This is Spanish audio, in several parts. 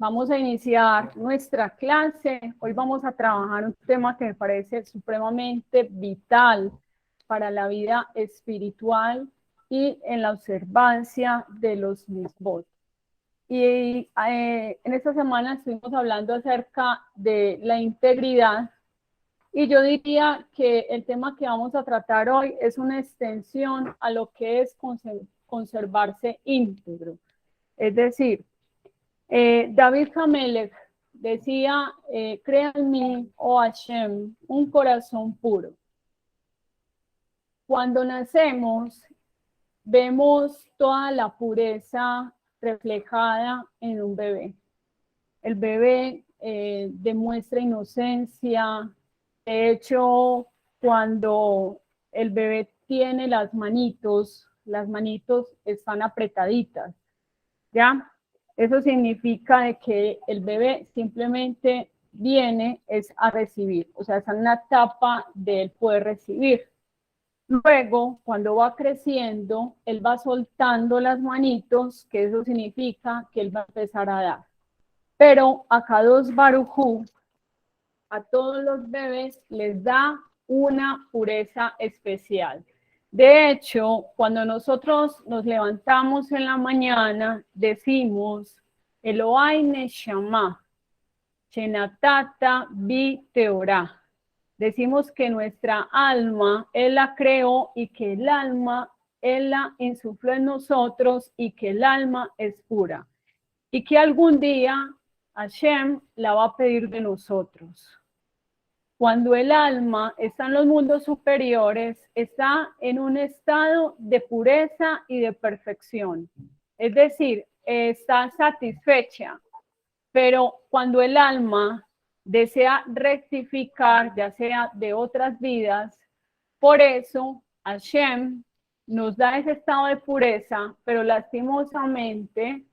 Vamos a iniciar nuestra clase. Hoy vamos a trabajar un tema que me parece supremamente vital para la vida espiritual y en la observancia de los mitzvot. Y en esta semana estuvimos hablando acerca de la integridad y yo diría que el tema que vamos a tratar hoy es una extensión a lo que es conservarse íntegro. Es decir, David Hamelech decía, crea en mí, oh Hashem, un corazón puro. Cuando nacemos, vemos toda la pureza reflejada en un bebé. El bebé demuestra inocencia. De hecho, cuando el bebé tiene las manitos están apretaditas, ¿ya? Eso significa de que el bebé simplemente viene es a recibir, o sea, está en una etapa del poder recibir. Luego, cuando va creciendo, él va soltando las manitos, que eso significa que él va a empezar a dar. Pero a Kadosh Baruj Hu, a todos los bebés les da una pureza especial. De hecho, cuando nosotros nos levantamos en la mañana, decimos, Elohai Neshama, Shenatata Bi Teorá. Decimos que nuestra alma, Él la creó y que el alma, Él la insufló en nosotros y que el alma es pura. Y que algún día Hashem la va a pedir de nosotros. Cuando el alma está en los mundos superiores, está en un estado de pureza y de perfección. Es decir, está satisfecha. Pero cuando el alma desea rectificar, ya sea de otras vidas, por eso Hashem nos da ese estado de pureza, pero lastimosamente,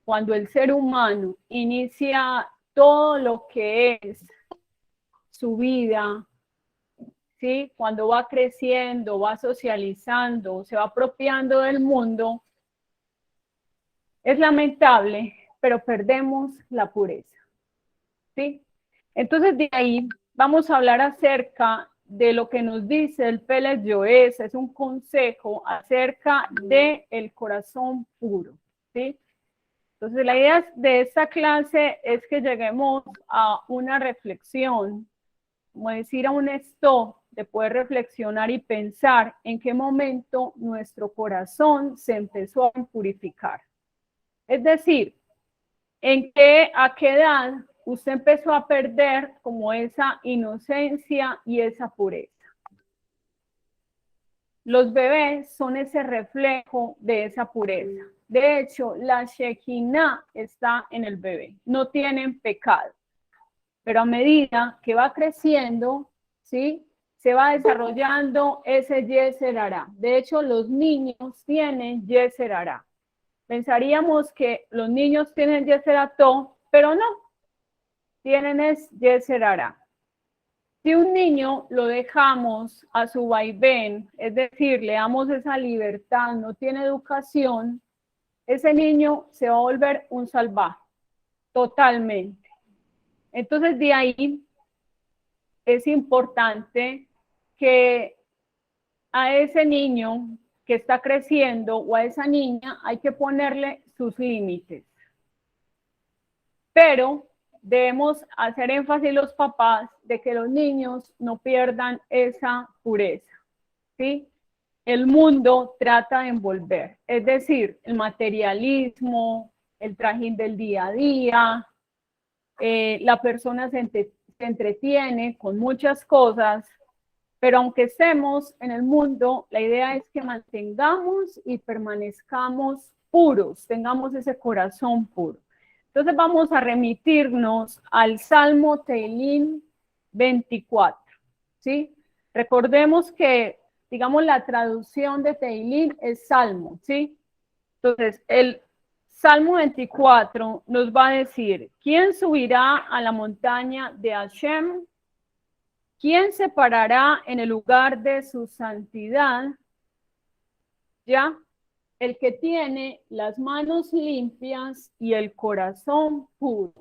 cuando el ser humano inicia todo lo que es su vida, ¿sí? Cuando va creciendo, va socializando, se va apropiando del mundo, es lamentable, pero perdemos la pureza, ¿sí? Entonces de ahí vamos a hablar acerca de lo que nos dice el Pelez Yoes, es un consejo acerca del corazón puro, ¿sí? Entonces la idea de esta clase es que lleguemos a una reflexión, como decir a un stop, de poder reflexionar y pensar en qué momento nuestro corazón se empezó a purificar. Es decir, a qué edad usted empezó a perder como esa inocencia y esa pureza. Los bebés son ese reflejo de esa pureza. De hecho, la Shekinah está en el bebé, no tienen pecado. Pero a medida que va creciendo, ¿sí? Se va desarrollando ese Yeser Hará. De hecho, los niños tienen Yeser Hará. Pensaríamos que los niños tienen Yeser Ató, pero no. Tienen es Yeser Hará. Si un niño lo dejamos a su vaivén, es decir, le damos esa libertad, no tiene educación, ese niño se va a volver un salvaje, totalmente. Entonces, de ahí es importante que a ese niño que está creciendo o a esa niña hay que ponerle sus límites. Pero debemos hacer énfasis los papás de que los niños no pierdan esa pureza, ¿sí? El mundo trata de envolver, es decir, el materialismo, el trajín del día a día, la persona se entretiene con muchas cosas, pero aunque estemos en el mundo, la idea es que mantengamos y permanezcamos puros, tengamos ese corazón puro. Entonces vamos a remitirnos al Salmo Teilín 24, ¿sí? Recordemos que, digamos, la traducción de Teilín es Salmo, ¿sí? Entonces, el Salmo 24 nos va a decir, ¿quién subirá a la montaña de Hashem? ¿Quién se parará en el lugar de su santidad? ¿Ya? el que tiene las manos limpias y el corazón puro.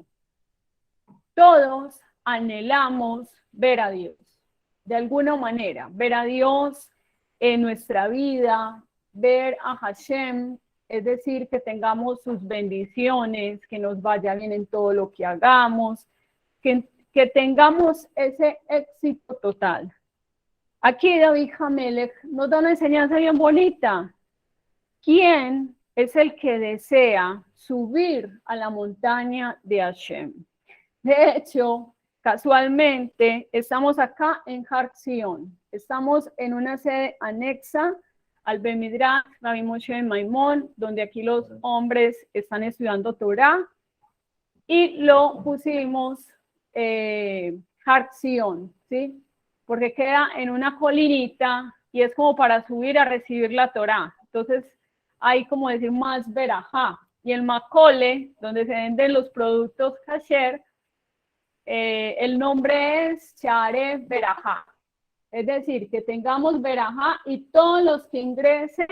Todos anhelamos ver a Dios, de alguna manera, ver a Dios en nuestra vida, ver a Hashem, es decir, que tengamos sus bendiciones, que nos vaya bien en todo lo que hagamos, que tengamos ese éxito total. Aquí David Hamelech nos da una enseñanza bien bonita. ¿Quién es el que desea subir a la montaña de Hashem? De hecho, casualmente, estamos acá en Har Zion. Estamos en una sede anexa al Bet Midrash Rabbi Moshe ben Maimón, donde aquí los hombres están estudiando Torah, y lo pusimos Har Zion, ¿sí? Porque queda en una colinita y es como para subir a recibir la Torah. Entonces, hay como decir más verajá. Y el Makole, donde se venden los productos kasher, el nombre es Share Berajá. Es decir, que tengamos verajá y todos los que ingresen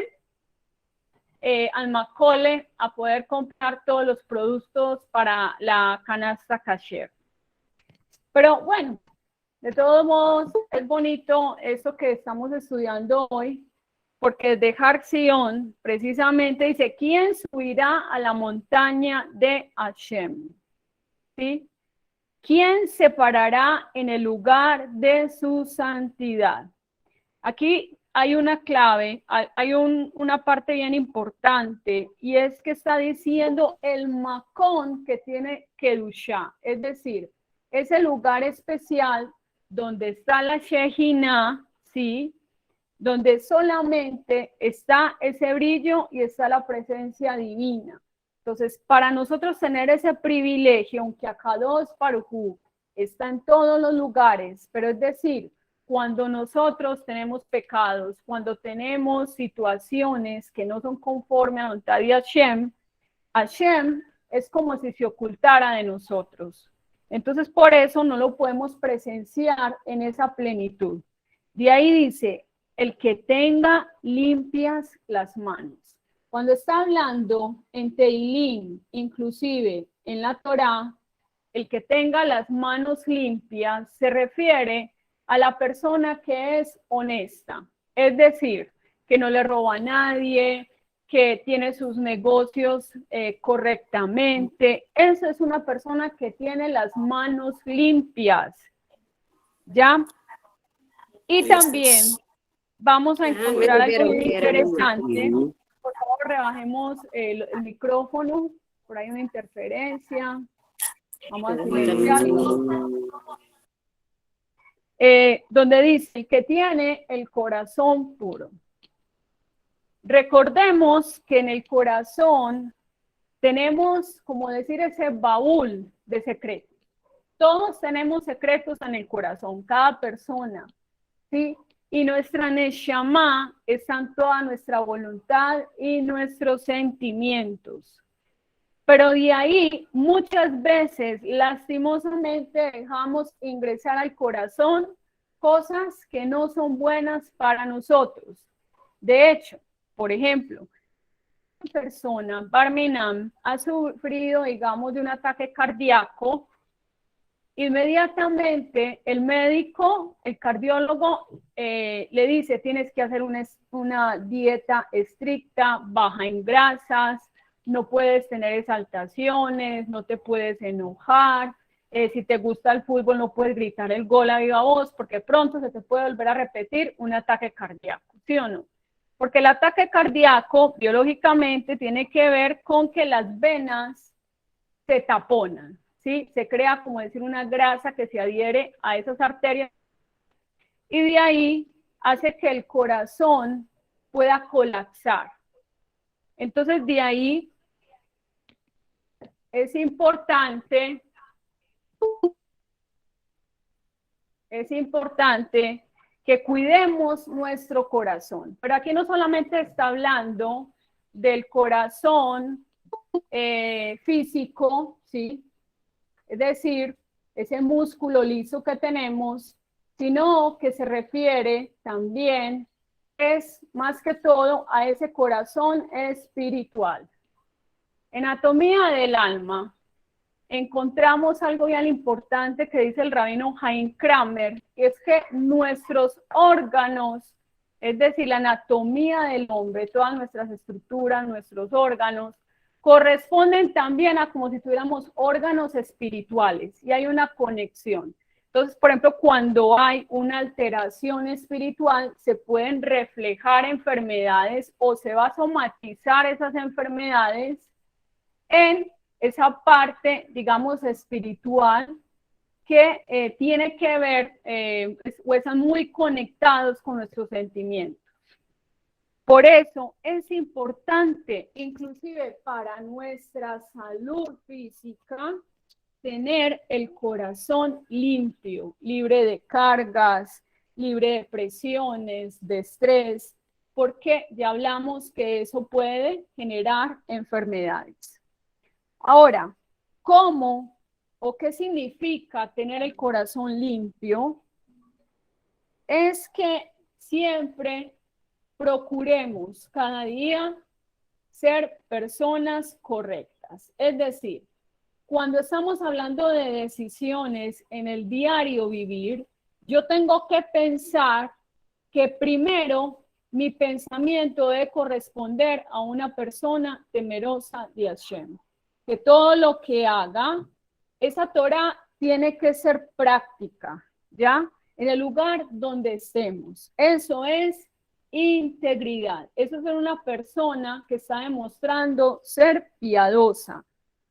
al Makole a poder comprar todos los productos para la canasta kasher. Pero bueno, de todos modos, es bonito eso que estamos estudiando hoy, porque de Har Zion precisamente dice, ¿quién subirá a la montaña de Hashem? ¿Sí? ¿Quién se parará en el lugar de su santidad? Aquí hay una clave, hay una parte bien importante, y es que está diciendo el Makón que tiene Kedushá, es decir, ese lugar especial donde está la Shejina, ¿sí? Donde solamente está ese brillo y está la presencia divina. Entonces, para nosotros tener ese privilegio, aunque Akadosh Baruj Hu está en todos los lugares, pero es decir, cuando nosotros tenemos pecados, cuando tenemos situaciones que no son conforme a la voluntad de Hashem, Hashem es como si se ocultara de nosotros. Entonces, por eso no lo podemos presenciar en esa plenitud. De ahí dice, el que tenga limpias las manos. Cuando está hablando en Teilín, inclusive en la Torá, el que tenga las manos limpias se refiere a la persona que es honesta, es decir, que no le roba a nadie, que tiene sus negocios correctamente. Esa es una persona que tiene las manos limpias, ¿ya? Y también vamos a encontrar algo muy interesante. Por favor, rebajemos el micrófono, por ahí una interferencia. Vamos a silenciarlo. Donde dice que tiene el corazón puro. Recordemos que en el corazón tenemos, como decir, ese baúl de secretos. Todos tenemos secretos en el corazón, cada persona, ¿sí? Y nuestra neshama está en toda nuestra voluntad y nuestros sentimientos. Pero de ahí muchas veces lastimosamente dejamos ingresar al corazón cosas que no son buenas para nosotros. De hecho, por ejemplo, una persona, Barminam, ha sufrido, digamos, de un ataque cardíaco. Inmediatamente el médico, el cardiólogo, le dice, tienes que hacer una dieta estricta, baja en grasas, no puedes tener exaltaciones, no te puedes enojar, si te gusta el fútbol no puedes gritar el gol a viva voz, porque pronto se te puede volver a repetir un ataque cardíaco, ¿sí o no? Porque el ataque cardíaco biológicamente tiene que ver con que las venas se taponan, ¿sí? Se crea, como decir, una grasa que se adhiere a esas arterias y de ahí hace que el corazón pueda colapsar. Entonces, de ahí es importante que cuidemos nuestro corazón. Pero aquí no solamente está hablando del corazón físico, ¿sí? Es decir, ese músculo liso que tenemos, sino que se refiere también es más que todo a ese corazón espiritual. En Anatomía del Alma encontramos algo bien importante que dice el rabino Chaim Kramer, y es que nuestros órganos, es decir, la anatomía del hombre, todas nuestras estructuras, nuestros órganos, corresponden también a como si tuviéramos órganos espirituales, y hay una conexión. Entonces, por ejemplo, cuando hay una alteración espiritual, se pueden reflejar enfermedades o se va a somatizar esas enfermedades en esa parte, digamos, espiritual que tiene que ver o están muy conectados con nuestros sentimientos. Por eso es importante, inclusive para nuestra salud física, tener el corazón limpio, libre de cargas, libre de presiones, de estrés, porque ya hablamos que eso puede generar enfermedades. Ahora, ¿cómo o qué significa tener el corazón limpio? Es que siempre procuremos cada día ser personas correctas. Es decir, cuando estamos hablando de decisiones en el diario vivir, yo tengo que pensar que primero mi pensamiento debe corresponder a una persona temerosa de Hashem. Que todo lo que haga, esa Torah tiene que ser práctica, ¿ya? En el lugar donde estemos. Eso es integridad. Eso es ser una persona que está demostrando ser piadosa.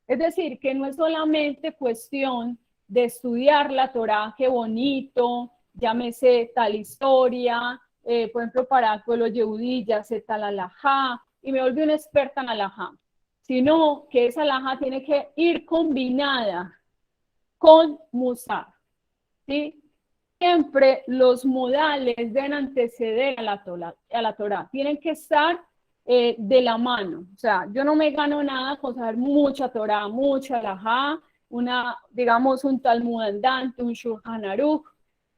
Es decir, que no es solamente cuestión de estudiar la Torah, qué bonito, llámese tal historia, por ejemplo, para el pueblo yehudí, ya sé tal alajá, y me volví una experta en alajá, sino que esa alajá tiene que ir combinada con musar, ¿sí? Siempre los modales deben anteceder a la Torah, tienen que estar de la mano. O sea, yo no me gano nada con saber mucha Torah, mucha alajá, digamos, un Talmud andante, un Shulchan Aruch,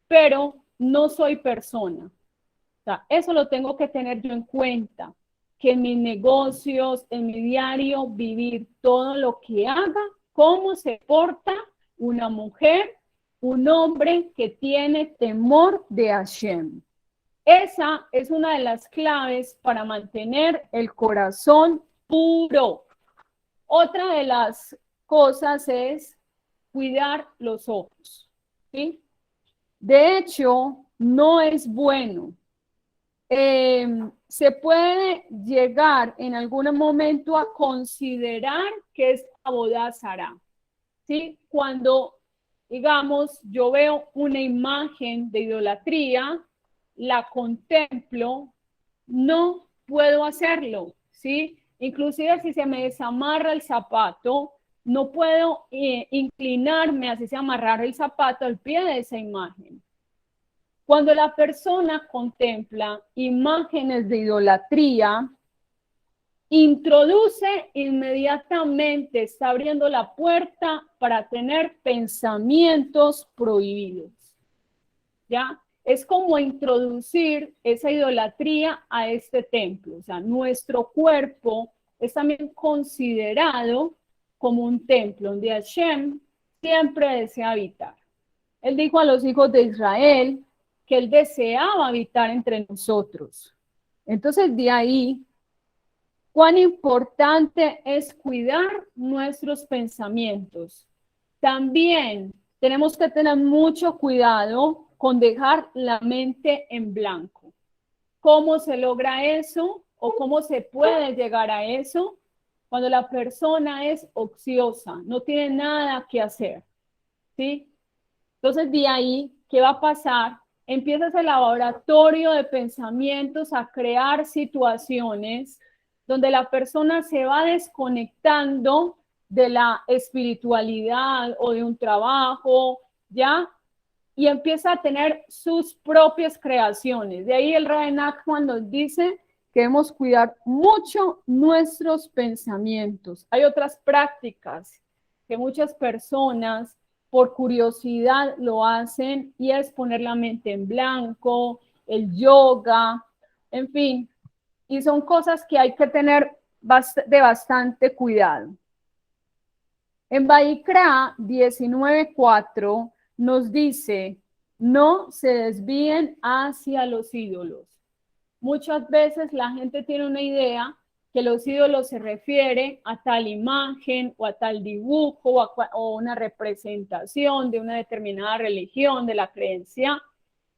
pero no soy persona. O sea, eso lo tengo que tener yo en cuenta, que en mis negocios, en mi diario, vivir todo lo que haga, cómo se porta una mujer, un hombre que tiene temor de Hashem. Esa es una de las claves para mantener el corazón puro. Otra de las cosas es cuidar los ojos, ¿sí? De hecho, no es bueno. Se puede llegar en algún momento a considerar que es Abodá Zará, ¿sí? Cuando, digamos, yo veo una imagen de idolatría, la contemplo, no puedo hacerlo, ¿sí? Inclusive si se me desamarra el zapato, no puedo inclinarme así se amarrar el zapato al pie de esa imagen. Cuando la persona contempla imágenes de idolatría, introduce inmediatamente, está abriendo la puerta para tener pensamientos prohibidos. ¿Ya? Es como introducir esa idolatría a este templo. O sea, nuestro cuerpo es también considerado como un templo donde Hashem siempre desea habitar. Él dijo a los hijos de Israel que él deseaba habitar entre nosotros. Entonces, de ahí, cuán importante es cuidar nuestros pensamientos. También tenemos que tener mucho cuidado con dejar la mente en blanco. ¿Cómo se logra eso? ¿O cómo se puede llegar a eso? Cuando la persona es ociosa, no tiene nada que hacer, ¿sí? Entonces, de ahí, ¿qué va a pasar? Empiezas el laboratorio de pensamientos a crear situaciones donde la persona se va desconectando de la espiritualidad o de un trabajo, ¿ya? Y empieza a tener sus propias creaciones. De ahí el Rabbi Nachman nos dice que debemos cuidar mucho nuestros pensamientos. Hay otras prácticas que muchas personas por curiosidad lo hacen y es poner la mente en blanco, el yoga, En fin, y son cosas que hay que tener de bastante cuidado. En Vayikra 19:4 nos dice, no se desvíen hacia los ídolos. Muchas veces la gente tiene una idea que los ídolos se refiere a tal imagen o a tal dibujo o una representación de una determinada religión, de la creencia,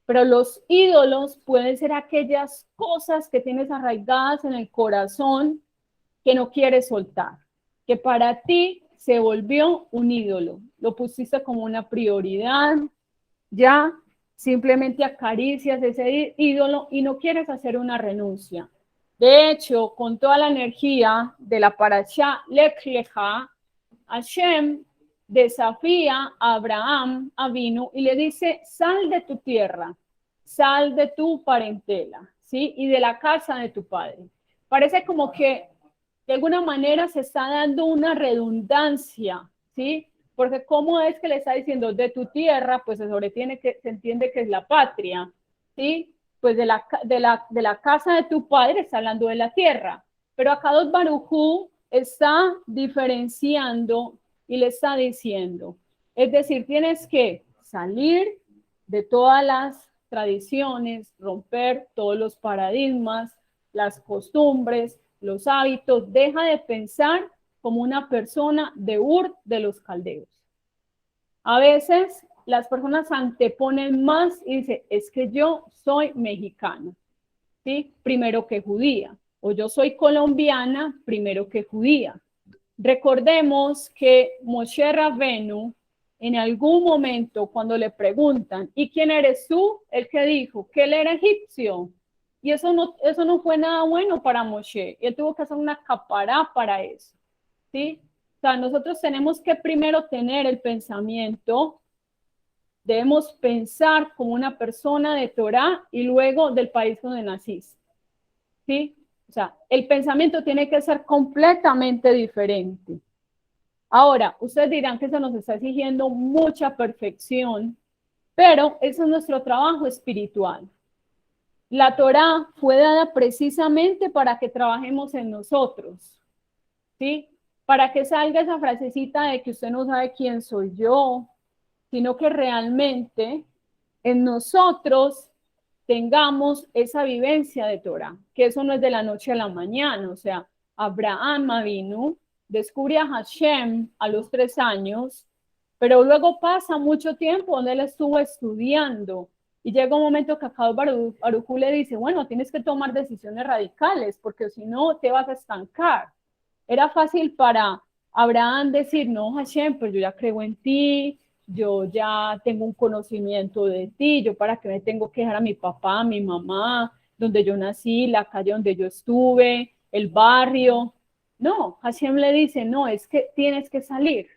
pero los ídolos pueden ser aquellas cosas que tienes arraigadas en el corazón que no quieres soltar, que para ti se volvió un ídolo, lo pusiste como una prioridad, ya simplemente acaricias ese ídolo y no quieres hacer una renuncia. De hecho, con toda la energía de la parashá Lech Lecha, Hashem desafía a Abraham Avinu y le dice, sal de tu tierra, sal de tu parentela, ¿sí? Y de la casa de tu padre. Parece como que de alguna manera se está dando una redundancia, ¿sí? Porque cómo es que le está diciendo de tu tierra, pues se entiende que es la patria, ¿sí? Pues de la casa de tu padre está hablando de la tierra. Pero acá Dos Barujú está diferenciando y le está diciendo, es decir, tienes que salir de todas las tradiciones, romper todos los paradigmas, las costumbres, los hábitos, deja de pensar como una persona de Ur de los caldeos. A veces las personas anteponen más y dicen, es que yo soy mexicana, ¿sí? Primero que judía, o yo soy colombiana, primero que judía. Recordemos que Moshe Rabenu, en algún momento cuando le preguntan, ¿y quién eres tú? El que dijo que él era egipcio. Y eso no fue nada bueno para Moshe. Él tuvo que hacer una capará para eso, ¿sí? O sea, nosotros tenemos que primero tener el pensamiento, debemos pensar como una persona de Torah y luego del país donde naciste, ¿sí? O sea, el pensamiento tiene que ser completamente diferente. Ahora, ustedes dirán que se nos está exigiendo mucha perfección, pero eso es nuestro trabajo espiritual. La Torá fue dada precisamente para que trabajemos en nosotros, ¿sí? Para que salga esa frasecita de que usted no sabe quién soy yo, sino que realmente en nosotros tengamos esa vivencia de Torah, que eso no es de la noche a la mañana. O sea, Abraham Avinu descubre a Hashem a los 3 años, pero luego pasa mucho tiempo donde él estuvo estudiando y llega un momento que a Akadosh Baruj Hu le dice, bueno, tienes que tomar decisiones radicales porque si no te vas a estancar. Era fácil para Abraham decir, no, Hashem, pues yo ya creo en ti, yo ya tengo un conocimiento de ti, yo para qué me tengo que dejar a mi papá, a mi mamá, donde yo nací, la calle donde yo estuve, el barrio. No, Hashem le dice, no, es que tienes que salir,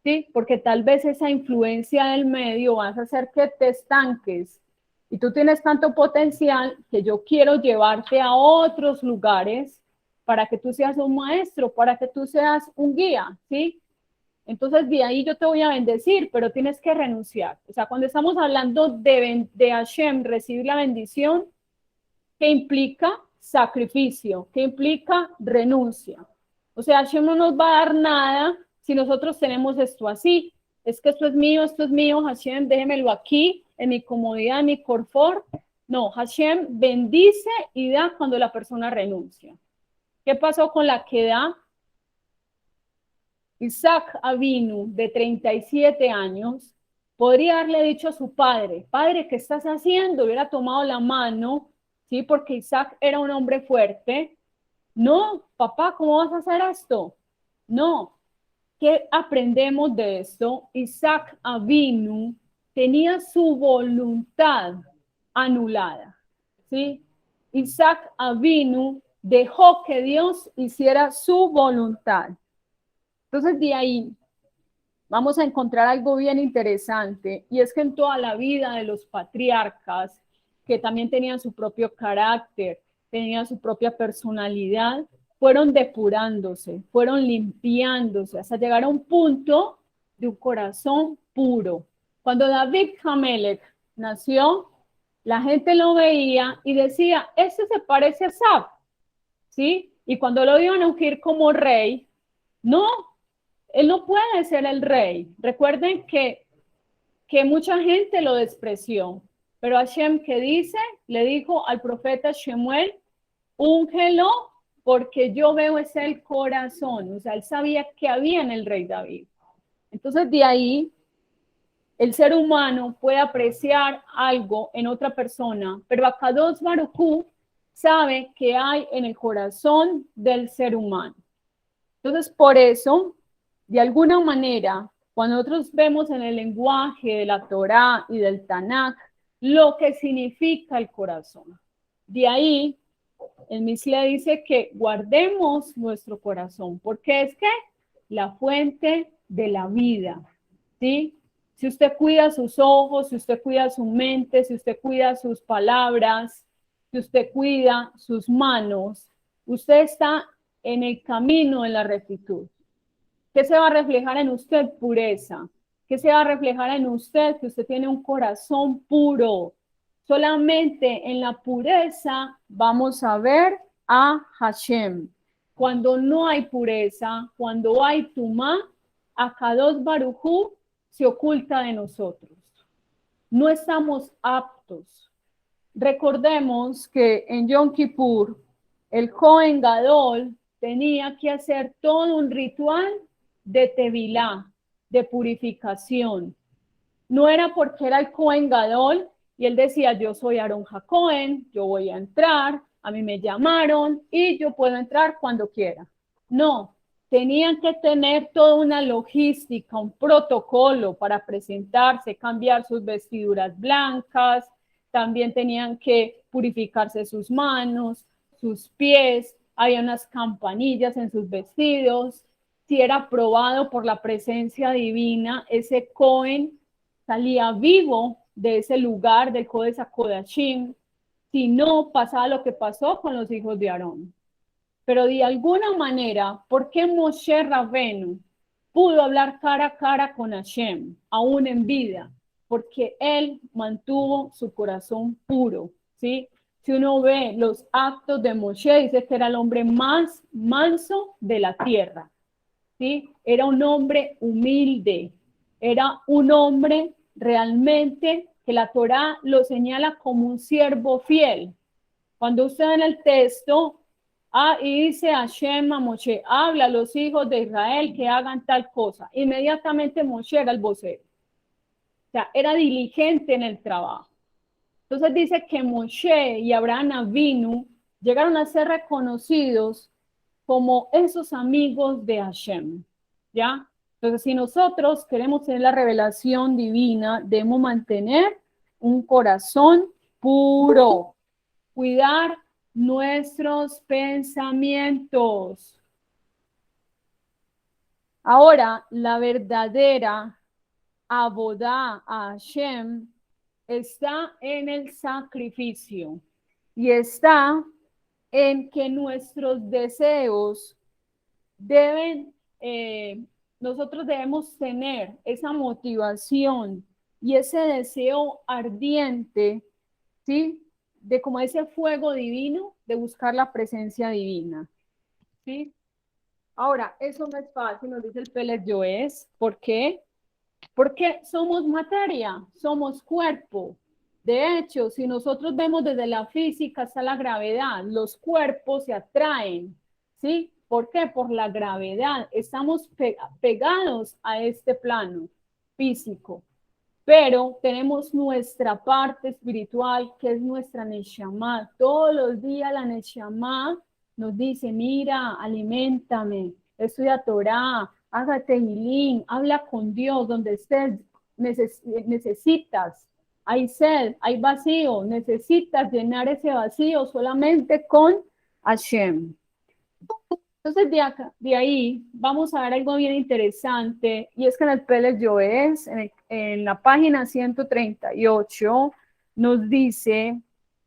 ¿sí? Porque tal vez esa influencia del medio vas a hacer que te estanques y tú tienes tanto potencial que yo quiero llevarte a otros lugares para que tú seas un maestro, para que tú seas un guía, ¿sí? Entonces, de ahí yo te voy a bendecir, pero tienes que renunciar. O sea, cuando estamos hablando de Hashem, recibir la bendición, ¿qué implica? Sacrificio, ¿qué implica? Renuncia. O sea, Hashem no nos va a dar nada si nosotros tenemos esto así. Es que esto es mío, Hashem, déjemelo aquí, en mi comodidad, en mi confort. No, Hashem bendice y da cuando la persona renuncia. ¿Qué pasó con la que da? Isaac Avinu, de 37 años, podría haberle dicho a su padre, padre, ¿qué estás haciendo? Hubiera tomado la mano, ¿sí? Porque Isaac era un hombre fuerte. No, papá, ¿cómo vas a hacer esto? No. ¿Qué aprendemos de esto? Isaac Avinu tenía su voluntad anulada, ¿sí? Isaac Avinu dejó que Dios hiciera su voluntad. Entonces, de ahí vamos a encontrar algo bien interesante, y es que en toda la vida de los patriarcas, que también tenían su propio carácter, tenían su propia personalidad, fueron depurándose, fueron limpiándose, hasta llegar a un punto de un corazón puro. Cuando David Hamelech nació, La gente lo veía y decía, este se parece a Sab, ¿sí? Y cuando lo iban a ungir como rey, no, él no puede ser el rey. Recuerden que mucha gente lo despreció, pero Hashem, ¿qué dice? Le dijo al profeta Shemuel, úngelo porque yo veo es el corazón. O sea, él sabía que había en el rey David. Entonces, de ahí, el ser humano puede apreciar algo en otra persona, pero Akadosh Baruj Hu sabe que hay en el corazón del ser humano. Entonces, por eso, de alguna manera, cuando nosotros vemos en el lenguaje de la Torá y del Tanakh lo que significa el corazón, de ahí el Mishle dice que guardemos nuestro corazón, porque es que la fuente de la vida, ¿sí? Si usted cuida sus ojos, si usted cuida su mente, si usted cuida sus palabras, si usted cuida sus manos, usted está en el camino de la rectitud. ¿Qué se va a reflejar en usted? Pureza. ¿Qué se va a reflejar en usted? Que usted tiene un corazón puro. Solamente en la pureza vamos a ver a Hashem. Cuando no hay pureza, cuando hay tumá, Akadosh Baruj Hu se oculta de nosotros. No estamos aptos. Recordemos que en Yom Kippur el Kohen Gadol tenía que hacer todo un ritual de tevilá, de purificación. No era porque era el Kohen Gadol y él decía, yo soy Aarón HaKohen, yo voy a entrar, a mí me llamaron y yo puedo entrar cuando quiera. No, tenían que tener toda una logística, un protocolo para presentarse, cambiar sus vestiduras blancas, también tenían que purificarse sus manos, sus pies, había unas campanillas en sus vestidos. Si era aprobado por la presencia divina, ese Cohen salía vivo de ese lugar del Kodesh HaKodashim, si no pasaba lo que pasó con los hijos de Aarón. Pero de alguna manera, ¿por qué Moshe Rabenu pudo hablar cara a cara con Hashem, aún en vida? Porque él mantuvo su corazón puro, ¿sí? Si uno ve los actos de Moshe, dice que era el hombre más manso de la tierra, ¿sí? Era un hombre humilde, era un hombre realmente que la Torá lo señala como un siervo fiel. Cuando usted en el texto y dice Hashem a Moshe, habla a los hijos de Israel que hagan tal cosa, inmediatamente Moshe era el vocero. O sea, era diligente en el trabajo. Entonces dice que Moshe y Abraham Avinu llegaron a ser reconocidos como esos amigos de Hashem, ¿ya? Entonces, si nosotros queremos tener la revelación divina, debemos mantener un corazón puro, cuidar nuestros pensamientos. Ahora, la verdadera abodá a Hashem está en el sacrificio y está en que nuestros deseos deben, nosotros debemos tener esa motivación y ese deseo ardiente, ¿sí? De como ese fuego divino, de buscar la presencia divina, ¿sí? Ahora, eso no es fácil, nos dice el Pérez Joes. ¿Por qué? Porque somos materia, somos cuerpo. De hecho, si nosotros vemos desde la física hasta la gravedad, los cuerpos se atraen, ¿sí? ¿Por qué? Por la gravedad. Estamos pegados a este plano físico, pero tenemos nuestra parte espiritual, que es nuestra Neshama. Todos los días la Neshama nos dice, mira, aliméntame, estudia Torah, hágate Hilín, habla con Dios donde estés, necesitas, hay sed, hay vacío, necesitas llenar ese vacío solamente con Hashem. Entonces, de ahí vamos a ver algo bien interesante, y es que en el Pérez Joes, en la página 138, nos dice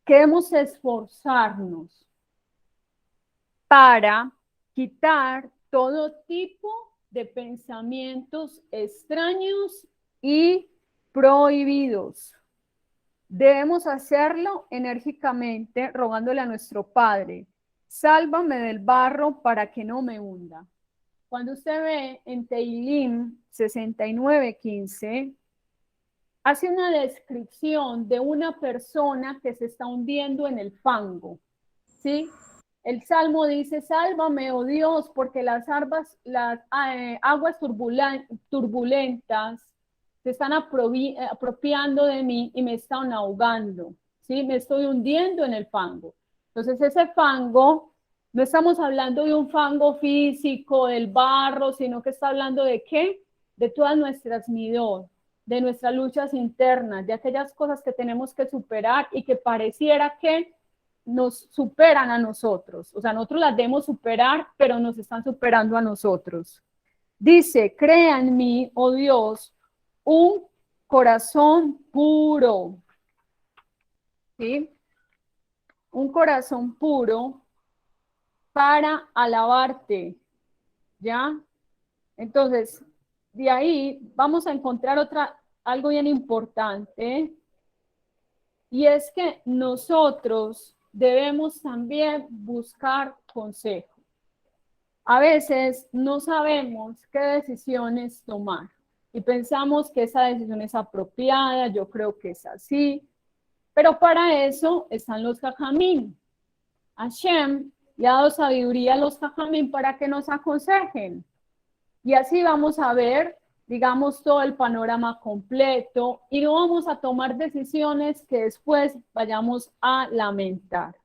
que debemos esforzarnos para quitar todo tipo de pensamientos extraños y prohibidos. Debemos hacerlo enérgicamente, rogándole a nuestro Padre, sálvame del barro para que no me hunda. Cuando usted ve en Teilim 69:15, hace una descripción de una persona que se está hundiendo en el fango, ¿sí? El Salmo dice, sálvame, oh Dios, porque las aguas turbulentas se están apropiando de mí y me están ahogando, ¿sí? Me estoy hundiendo en el fango. Entonces, ese fango, no estamos hablando de un fango físico, del barro, sino que está hablando de ¿qué? De todas nuestras midot, de nuestras luchas internas, de aquellas cosas que tenemos que superar y que pareciera que nos superan a nosotros. O sea, nosotros las debemos superar, pero nos están superando a nosotros. Dice, crea en mí, oh Dios, un corazón puro. ¿Sí? Un corazón puro para alabarte. ¿Ya? Entonces, de ahí vamos a encontrar algo bien importante, y es que nosotros debemos también buscar consejo. A veces no sabemos qué decisiones tomar y pensamos que esa decisión es apropiada, yo creo que es así, pero para eso están los jajamim. Hashem le ha dado sabiduría a los jajamim para que nos aconsejen. Y así vamos a ver, digamos, todo el panorama completo y no vamos a tomar decisiones que después vayamos a lamentar.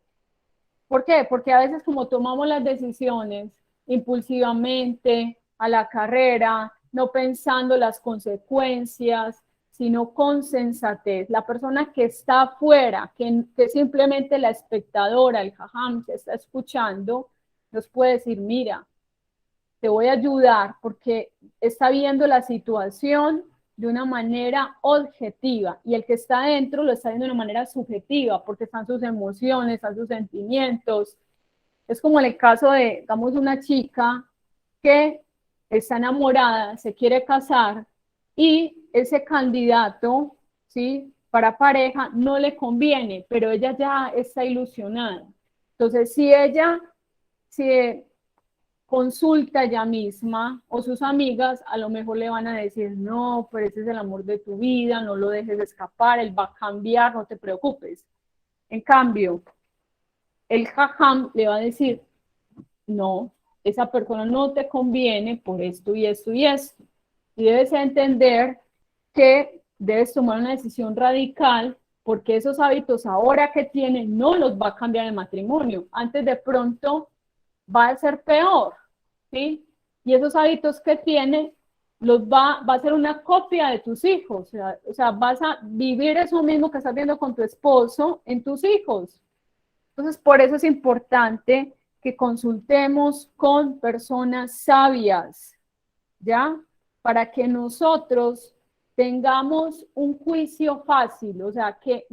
¿Por qué? Porque a veces como tomamos las decisiones impulsivamente, a la carrera, no pensando las consecuencias, sino con sensatez. La persona que está afuera, que simplemente la espectadora, el jajam que está escuchando, nos puede decir, mira, te voy a ayudar porque está viendo la situación de una manera objetiva y el que está adentro lo está viendo de una manera subjetiva porque están sus emociones, están sus sentimientos. Es como en el caso de, digamos, una chica que está enamorada, se quiere casar y ese candidato, ¿sí? Para pareja no le conviene, pero ella ya está ilusionada. Entonces, si consulta ella misma o sus amigas, a lo mejor le van a decir, no, pero ese es el amor de tu vida, no lo dejes escapar, él va a cambiar, no te preocupes. En cambio, el jajam le va a decir, no, esa persona no te conviene por esto y esto y esto. Y debes entender que debes tomar una decisión radical porque esos hábitos ahora que tienes no los va a cambiar el matrimonio. Antes de pronto va a ser peor. ¿Sí? Y esos hábitos que tiene va a ser una copia de tus hijos, o sea, vas a vivir eso mismo que estás viendo con tu esposo en tus hijos. Entonces, por eso es importante que consultemos con personas sabias, ¿ya? Para que nosotros tengamos un juicio fácil, o sea, que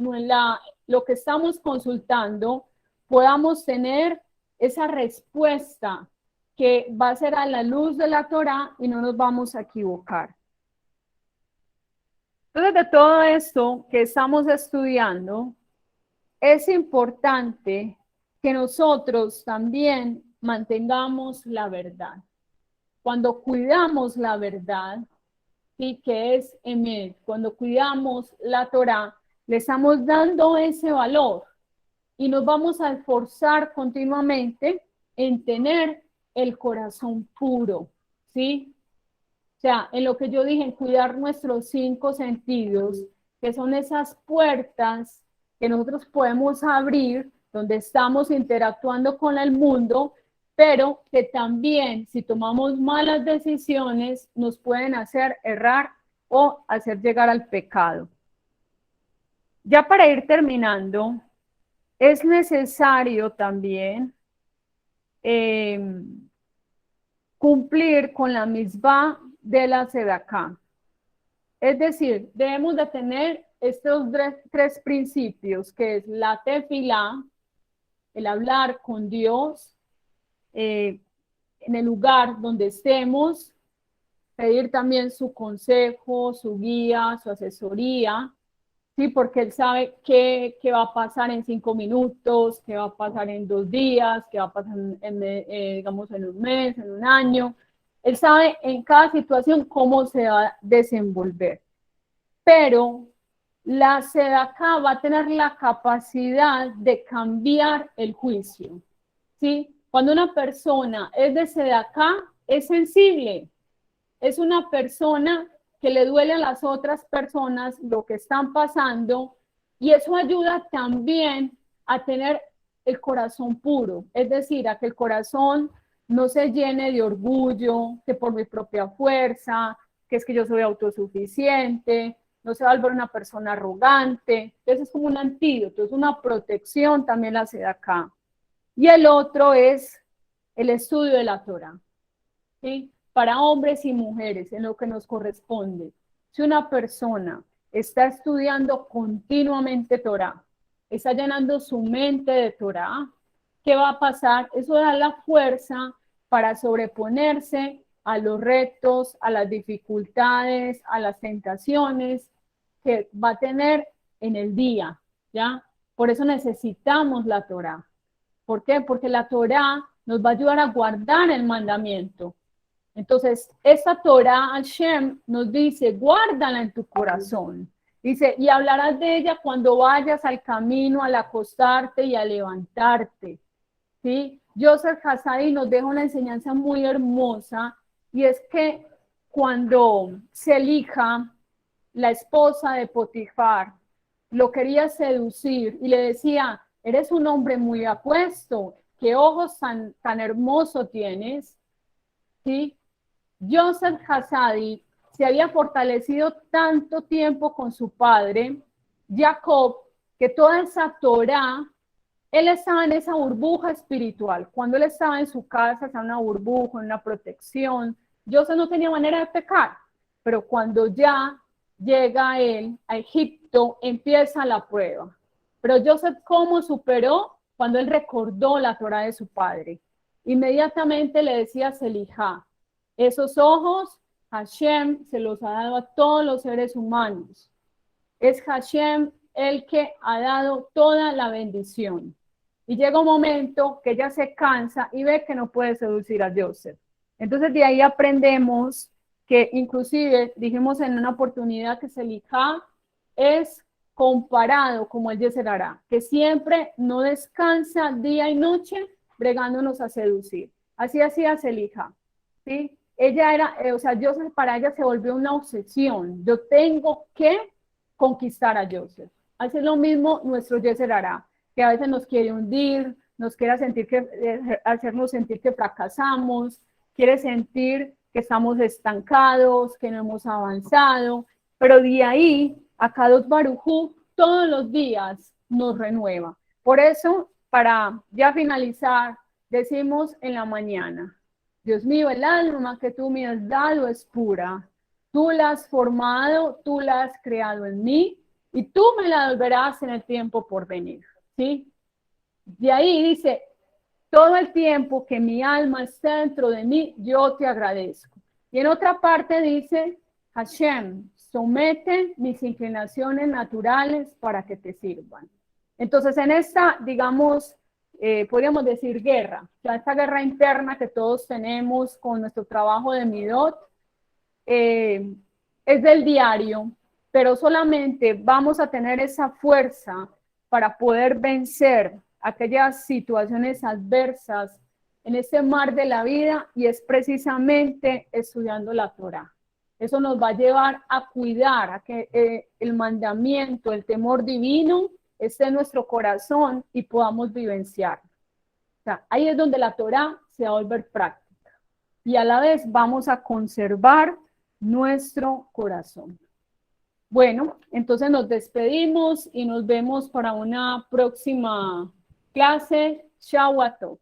lo que estamos consultando podamos tener esa respuesta que va a ser a la luz de la Torá y no nos vamos a equivocar. Entonces, de todo esto que estamos estudiando, es importante que nosotros también mantengamos la verdad. Cuando cuidamos la verdad, ¿sí? Que es Emet, cuando cuidamos la Torá, le estamos dando ese valor y nos vamos a esforzar continuamente en tener el corazón puro, ¿sí? O sea, en lo que yo dije, en cuidar nuestros 5 sentidos, que son esas puertas que nosotros podemos abrir, donde estamos interactuando con el mundo, pero que también, si tomamos malas decisiones, nos pueden hacer errar o hacer llegar al pecado. Ya para ir terminando, es necesario también cumplir con la misbah de la Sedaká. Es decir, debemos de tener estos tres principios, que es la tefilá, el hablar con Dios en el lugar donde estemos, pedir también su consejo, su guía, su asesoría, ¿sí? Porque él sabe qué va a pasar en 5 minutos, qué va a pasar en 2 días, qué va a pasar digamos, en un mes, en un año. Él sabe en cada situación cómo se va a desenvolver. Pero la Sedaká va a tener la capacidad de cambiar el juicio, ¿sí? Cuando una persona es de Sedaká, es sensible, es una persona que le duele a las otras personas lo que están pasando, y eso ayuda también a tener el corazón puro, es decir, a que el corazón no se llene de orgullo, que por mi propia fuerza, que es que yo soy autosuficiente, no se va a volver una persona arrogante. Entonces es como un antídoto, es una protección también la Sedaká. Y el otro es el estudio de la Torah, ¿sí? Para hombres y mujeres, en lo que nos corresponde. Si una persona está estudiando continuamente Torah, está llenando su mente de Torah, ¿qué va a pasar? Eso da la fuerza para sobreponerse a los retos, a las dificultades, a las tentaciones que va a tener en el día, ¿ya? Por eso necesitamos la Torah. ¿Por qué? Porque la Torah nos va a ayudar a guardar el mandamiento. Entonces, esta Torah Hashem nos dice, guárdala en tu corazón. Dice, y hablarás de ella cuando vayas al camino, al acostarte y a levantarte. ¿Sí? Joseph Hassadi nos deja una enseñanza muy hermosa, y es que cuando Selija, la esposa de Potifar, lo quería seducir y le decía, eres un hombre muy apuesto, qué ojos tan hermosos tienes, ¿sí? Joseph Hassadi se había fortalecido tanto tiempo con su padre, Jacob, que toda esa Torah, él estaba en esa burbuja espiritual. Cuando él estaba en su casa, estaba en una burbuja, en una protección. Joseph no tenía manera de pecar, pero cuando ya llega él a Egipto, empieza la prueba. Pero Joseph, ¿cómo superó? Cuando él recordó la Torah de su padre. Inmediatamente le decía a Selijá, esos ojos, Hashem se los ha dado a todos los seres humanos. Es Hashem el que ha dado toda la bendición. Y llega un momento que ella se cansa y ve que no puede seducir a Joseph. Entonces de ahí aprendemos que inclusive dijimos en una oportunidad que Selijá es comparado como el Yeser Hará, que siempre no descansa día y noche bregándonos a seducir. Así hacía Selijá, ¿sí? Ella era, Joseph para ella se volvió una obsesión. Yo tengo que conquistar a Joseph. Hace lo mismo nuestro Yeser Hará, que a veces nos quiere hundir, nos quiere hacernos sentir que fracasamos, quiere sentir que estamos estancados, que no hemos avanzado, pero de ahí a Kadosh Baruj Hu todos los días nos renueva. Por eso, para ya finalizar, decimos en la mañana, Dios mío, el alma que tú me has dado es pura. Tú la has formado, tú la has creado en mí, y tú me la devolverás en el tiempo por venir, ¿sí? De ahí dice, todo el tiempo que mi alma está dentro de mí, yo te agradezco. Y en otra parte dice, Hashem, somete mis inclinaciones naturales para que te sirvan. Entonces, en esta, digamos, podríamos decir guerra, o sea, esta guerra interna que todos tenemos con nuestro trabajo de Midot, es del diario, pero solamente vamos a tener esa fuerza para poder vencer aquellas situaciones adversas en este mar de la vida, y es precisamente estudiando la Torah. Eso nos va a llevar a cuidar, a que el mandamiento, el temor divino esté en nuestro corazón y podamos vivenciar. O sea, ahí es donde la Torah se va a volver práctica y a la vez vamos a conservar nuestro corazón. Bueno, entonces nos despedimos y nos vemos para una próxima clase. Chao a todos.